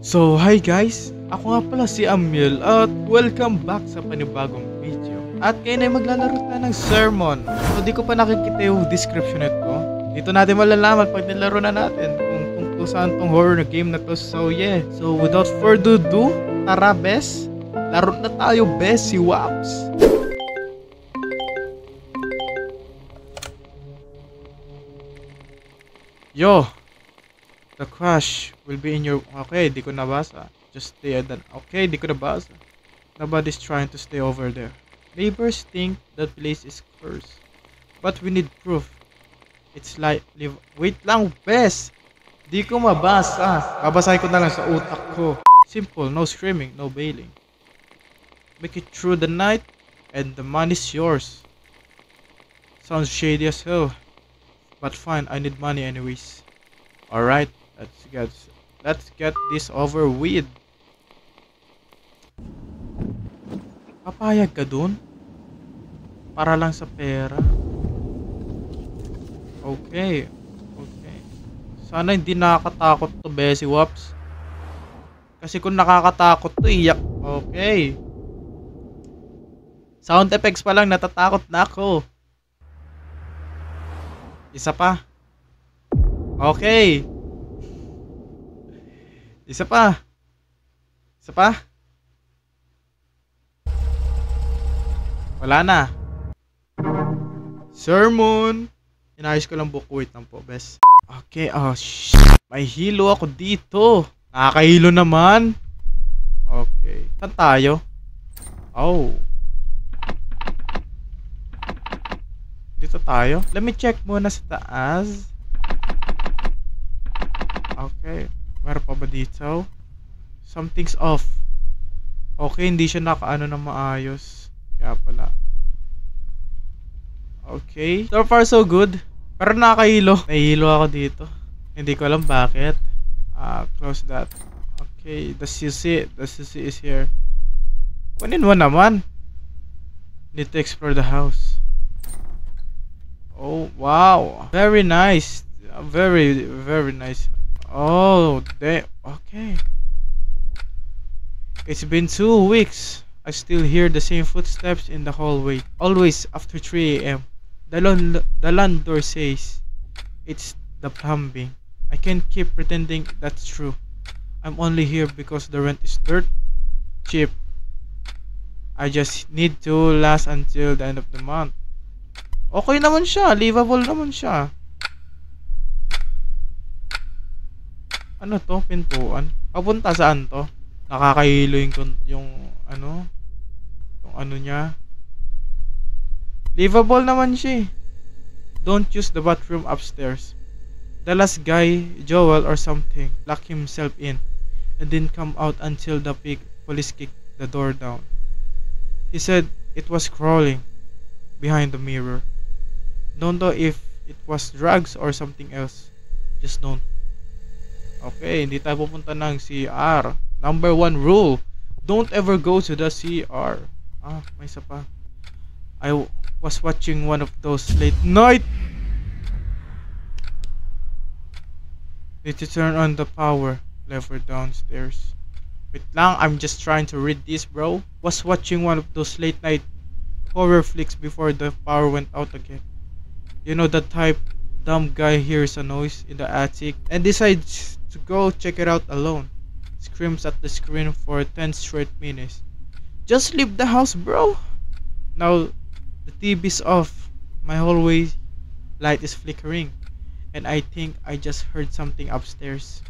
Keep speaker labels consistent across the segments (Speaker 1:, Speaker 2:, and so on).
Speaker 1: So, hi guys! Ako nga pala si Amiel at welcome back sa panibagong video. At ngayon ay maglalaro tayo ng sermon. So, di ko pa nakikita yung description nito. Dito natin malalaman pag nilaro na natin kung saan tong horror game na to. So, yeah. So, without further ado, tara bes! Laro na tayo bes, si Waps! Yo! The crash will be in your... Okay, di ko nabasa. Just stay at that... Okay, di ko nabasa. Nobody's trying to stay over there. Neighbors think that place is cursed. But we need proof. It's like... Wait lang, bes! Di ko mabasa. Babasahin ko na lang sa utak ko. Simple, no screaming, no bailing. Make it through the night and the money's yours. Sounds shady as hell. But fine, I need money anyways. Alright. Let's get this over with. Papayag ka dun? Para lang sa pera? Okay. Sana hindi nakakatakot to, Bessie Waps. Kasi kung nakakatakot to, iyak. Okay. Sound effects pa lang, natatakot na ako. Isa pa. Okay. Isa pa. Wala na. Sermon. Inayos ko lang book. Wait lang po, bes. Okay, oh shit. May hilo ako dito. Nakakahilo naman. Okay. Saan tayo? Oh. Dito tayo. Let me check muna sa taas. Okay. Meron pa ba dito? Something's off. Okay, hindi siya nakaano na maayos. Kaya pala. Okay. So far so good. Pero nakahilo. Nahihilo ako dito. Hindi ko alam bakit. Close that. Okay. The CC is here. Kunin mo naman. Need to explore the house. Oh, wow. Very nice. Very nice. Oh, okay. It's been 2 weeks. I still hear the same footsteps in the hallway. Always after 3 a.m. The landlord says it's the plumbing. I can't keep pretending that's true. I'm only here because the rent is dirt cheap. I just need to last until the end of the month. Okay naman siya. Livable naman siya. Ano to? Pintuan. Papunta saan to? Nakakahilo yung ano niya. Livable naman siya. Don't use the bathroom upstairs. The last guy, Joel or something, locked himself in and didn't come out until the police kicked the door down. He said it was crawling behind the mirror. Don't know if it was drugs or something else. Just don't. Okay, hindi tayo pupunta ng CR. Number 1 rule. Don't ever go to the CR. May isa pa. I was watching one of those late night. Need to turn on the power lever downstairs. Wait lang, I'm just trying to read this, bro. Was watching one of those late night horror flicks before the power went out again. You know the type, dumb guy hears a noise in the attic and decides to go check it out alone. Screams at the screen for 10 straight minutes. Just leave the house, bro. Now the TV's off. My hallway light is flickering and I think I just heard something upstairs.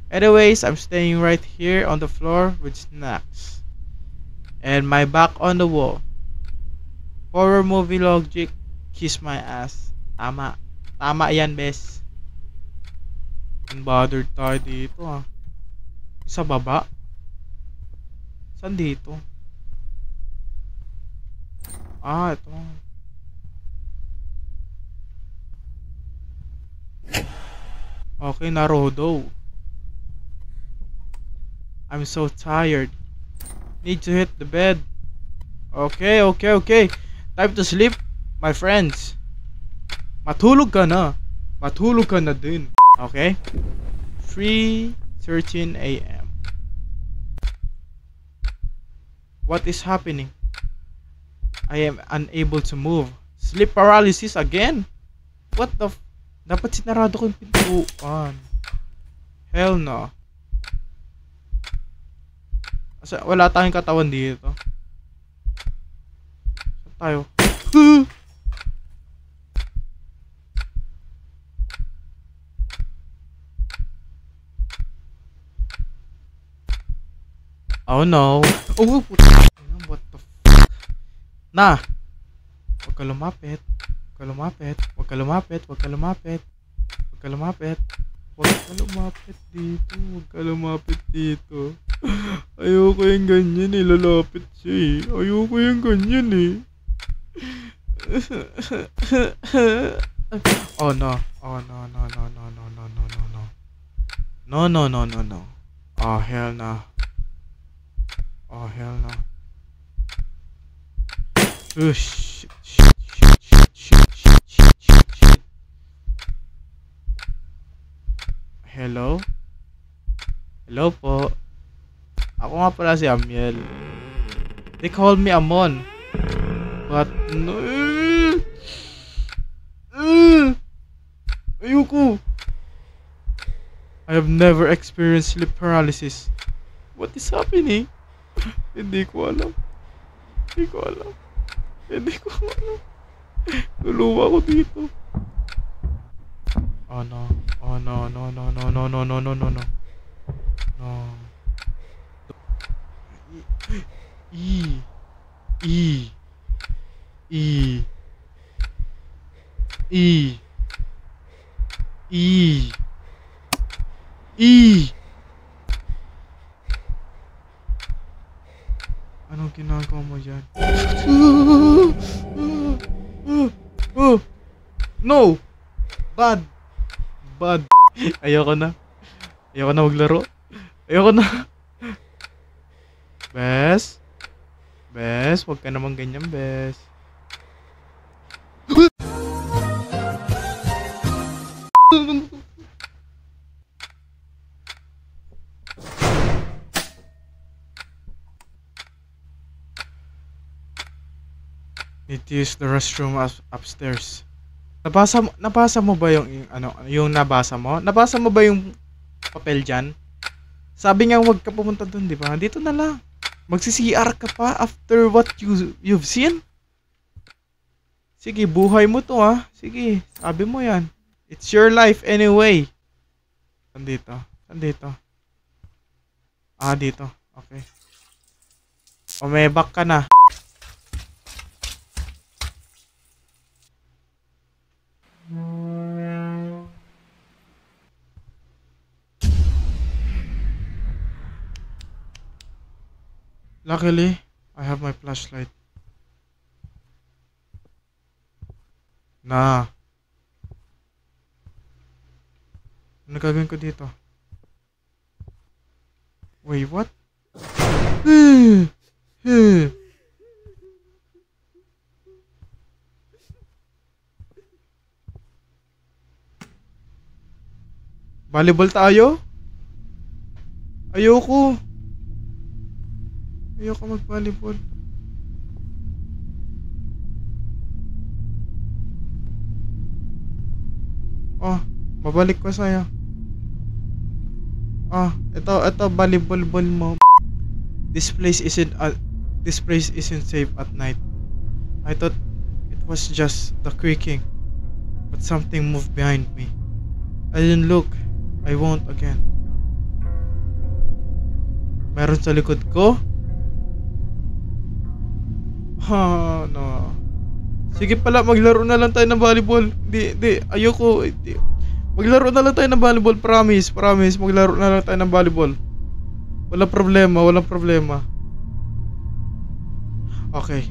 Speaker 1: Anyways, I'm staying right here on the floor with snacks and my back on the wall. Horror movie logic. Kiss my ass. Tama yan, bes. Unbothered tayo dito, Sa baba? Saan dito? Ito. Okay, Naruto. I'm so tired. Need to hit the bed. Okay. Time to sleep, my friends. Matulog ka na. Matulog ka na din. Okay? 3:13 a.m. What is happening? I am unable to move. Sleep paralysis again? What the dapat sinarado ko yung pintuan. Hell no. Kasi wala tayong katawan dito. Saan tayo? Oh no. Oh, puta. What the na. Huwag ka lumapit. Huwag ka lumapit. Huwag ka lumapit. Huwag ka lumapit. Huwag ka lumapit. Huwag ka lumapit dito. Huwag ka lumapit dito. Ayoko yung ganyan eh. Lalapit siya eh. Ayoko yung ganyan eh. Oh no. Oh no no no no no no no no no. No no no no no. Oh hell no. Oh hell no. Oh shit shit shit shit shit shit shit shit shit. Hello? Hello po. Ako nga pala si Amiel. They call me Amon. But no. Ayoko. I have never experienced sleep paralysis. What is happening? Hindi ko alam. Hindi ko alam. Hindi ko alam. Luluwa ko dito. Oh no. Oh no no no no no no no no no no. No. E. E. E. E. E. E. Anong ginagawa mo dyan? No! Bad! Bad! Ayoko na. Ayoko na maglaro. Ayoko na. Bes? Bes? Huwag ka naman ganyan, Bes. Need to use the restroom upstairs. Nabasa mo ba yung ano, yung nabasa mo? Nabasa mo ba yung papel diyan? Sabi nga wag ka pumunta doon, di ba? Dito na lang. Magsi-CR ka pa after what you've seen? Sige, buhay mo to ha. Sige, sabi mo yan. It's your life anyway. Saan dito? Ah, dito. Okay. O may back ka na. Luckily, I have my flashlight. Na. Ano gagawin ko dito? Wait, what? Volleyball tayo? Ayoko. Ayoko mag-volleyball. Oh, babalik ko sa'yo. Ah, ito volleyball ball mo. This place isn't safe at night. I thought it was just the creaking, but something moved behind me. I didn't look. I won't again. Meron sa likod ko? Ha, no. Sige pala, maglaro na lang tayo ng volleyball. Di, ayoko. Di. Maglaro na lang tayo ng volleyball, promise. Maglaro na lang tayo ng volleyball. Walang problema. Okay.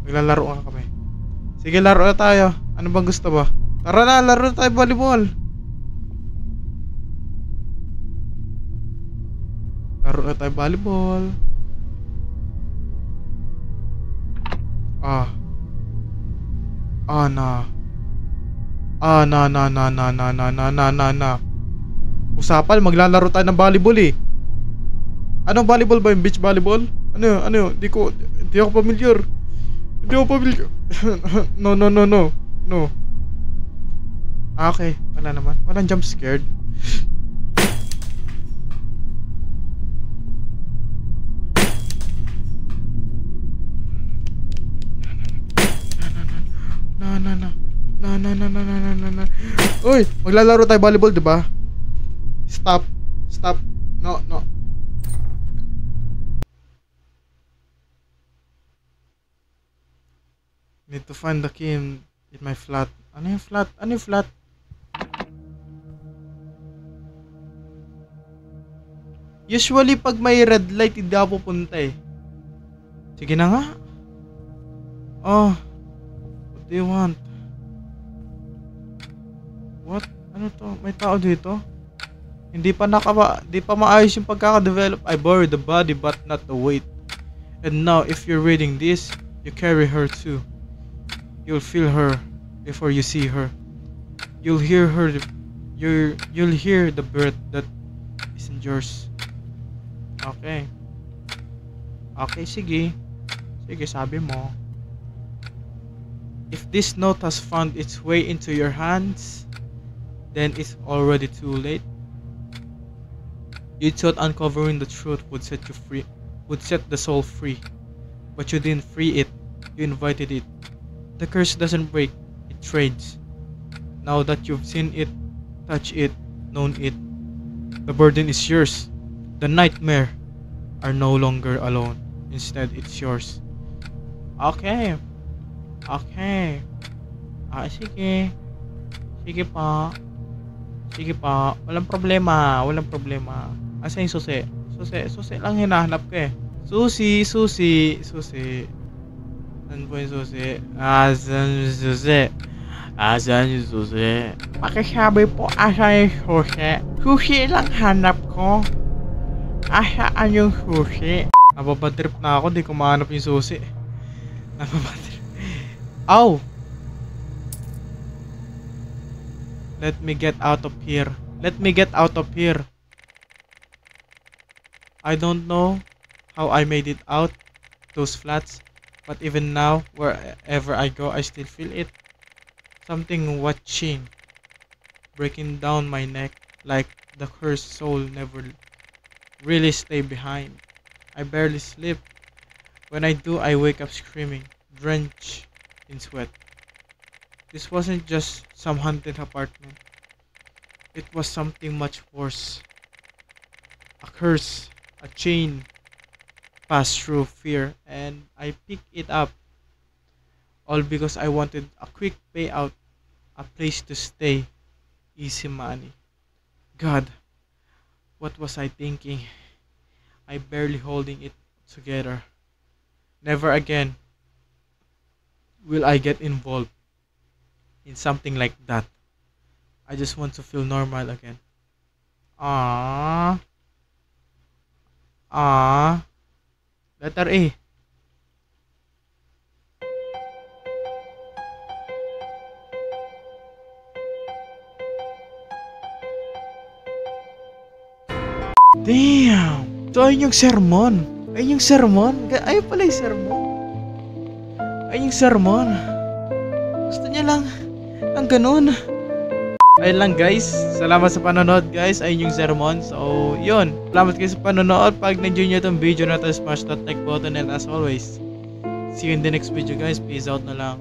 Speaker 1: Maglalaro nga kami. Sige, laro na tayo. Ano bang gusto ba? Tara na, laro na tayo volleyball. Laro na tayo volleyball. Na. Usapan, maglalaro tayo ng volleyball eh. Anong volleyball ba yung beach volleyball? Ano yun? Ano yun? Hindi ako pamilyar. Hindi ako pamilyar. No, no, no, no. No. Ah, okay. Wala naman. Walang jump scared. No, no, no. No, no, no, no, no, no, no, no. Uy! Maglalaro tayo volleyball, di ba? Stop. Stop. No, no. Need to find the key in my flat. Ano yung flat? Ano yung flat? Usually, pag may red light, hindi ako pupunta eh. Sige na nga. Oh. What do you want? What? Ano to? May tao dito? Hindi pa maayos yung pagkakadevelop. I borrowed the body but not the weight. And now, if you're reading this, you carry her too. You'll feel her before you see her. You'll hear her. You'll hear the breath that isn't yours. Okay. Okay, sige. Sige, sabi mo. If this note has found its way into your hands, then it's already too late. You thought uncovering the truth would set you free, would set the soul free. But you didn't free it, you invited it. The curse doesn't break, it trades. Now that you've seen it, touched it, known it, the burden is yours. The nightmare are no longer alone. Instead, it's yours. Okay. Okay. Sige. Sige pa. Sige pa. Walang problema. Walang problema. Asa yung susi? Susi lang hinahanap ko eh. Susi. Saan po yung susi? Asan yung susi? Asan yung susi? Pakisabi po, asan yung susi? Susi lang hanap ko. Asaan yung susi? Nababatrip na ako, di ko mahanap yung susi. Nababatrip. Ow! Let me get out of here. Let me get out of here. I don't know how I made it out those flats, but even now, wherever I go, I still feel it. Something watching, breaking down my neck, like the cursed soul never really stay behind. I barely sleep. When I do, I wake up screaming, drenched in sweat. This wasn't just some haunted apartment. It was something much worse. A curse, a chain passed through fear, and I picked it up. All because I wanted a quick payout, a place to stay, easy money. God, what was I thinking? I barely holding it together. Never again will I get involved in something like that. I just want to feel normal again. Ah, letter A. Damn! So, ayun yung sermon. Ayun yung sermon. Ayun pala yung sermon. Ayun yung sermon. Gusto niya lang ng ganun. Ayun lang guys. Salamat sa panonood guys. Ayun yung sermon. So, yun. Salamat kayo sa panonood. Pag na-enjoy nyo itong video na to, smash that like button. And as always, see you in the next video guys. Peace out na lang.